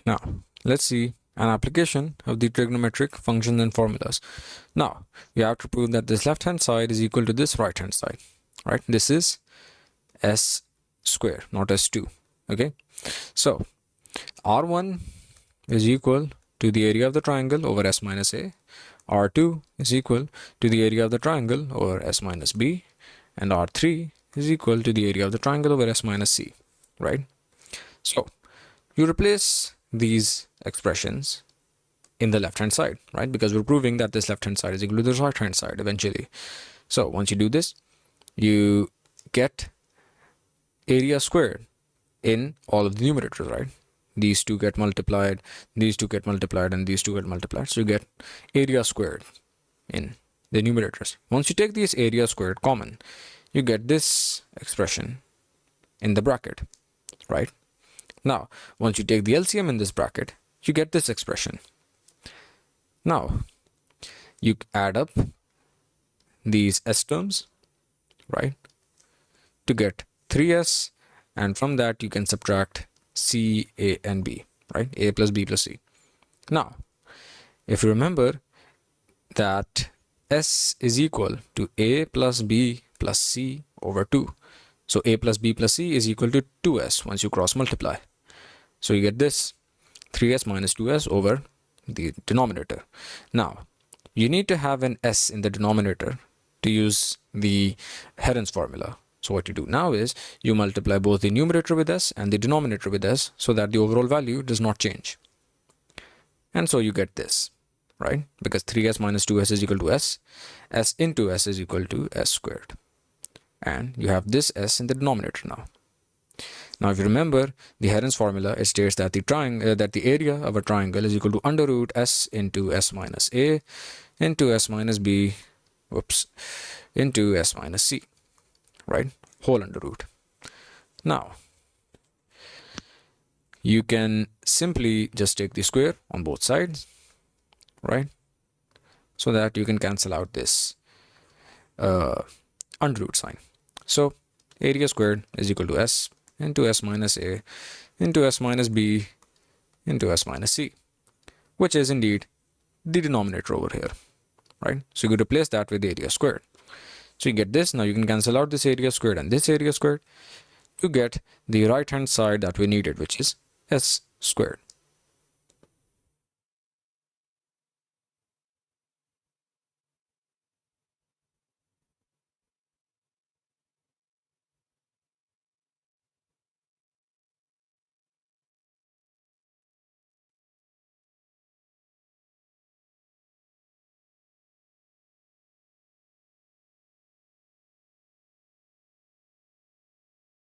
Now, let's see an application of the trigonometric functions and formulas. Now, you have to prove that this left-hand side is equal to this right-hand side, right? This is s square, not s2, okay? So, r1 is equal to the area of the triangle over s minus a. r2 is equal to the area of the triangle over s minus b. And r3 is equal to the area of the triangle over s minus c, right? So, you replace these expressions in the left hand side, right? Because we're proving that this left hand side is equal to this right hand side eventually. So once you do this, you get area squared in all of the numerators, right? These two get multiplied, these two get multiplied, and these two get multiplied. So you get area squared in the numerators. Once you take these area squared common, you get this expression in the bracket, right? Now, once you take the LCM in this bracket, you get this expression. Now, you add up these s terms, right, to get 3s, and from that you can subtract c, a, and b, right? A plus b plus c. Now, if you remember that s is equal to a plus b plus c over 2. So a plus b plus c is equal to 2s once you cross multiply. So you get this 3s minus 2s over the denominator. Now, you need to have an s in the denominator to use the Heron's formula. So what you do now is you multiply both the numerator with s and the denominator with s so that the overall value does not change. And so you get this, right? Because 3s minus 2s is equal to s into s is equal to s squared. And you have this s in the denominator now. Now, if you remember the Heron's formula, it states that the area of a triangle is equal to under root s into s minus a into s minus b, into s minus c, right? Whole under root. Now, you can simply just take the square on both sides, right? So that you can cancel out this under root sign. So, area squared is equal to s into s minus a into s minus b into s minus c, which is indeed the denominator over here, right? So you could replace that with the area squared. So you get this. Now you can cancel out this area squared and this area squared. You get the right hand side that we needed, which is s squared.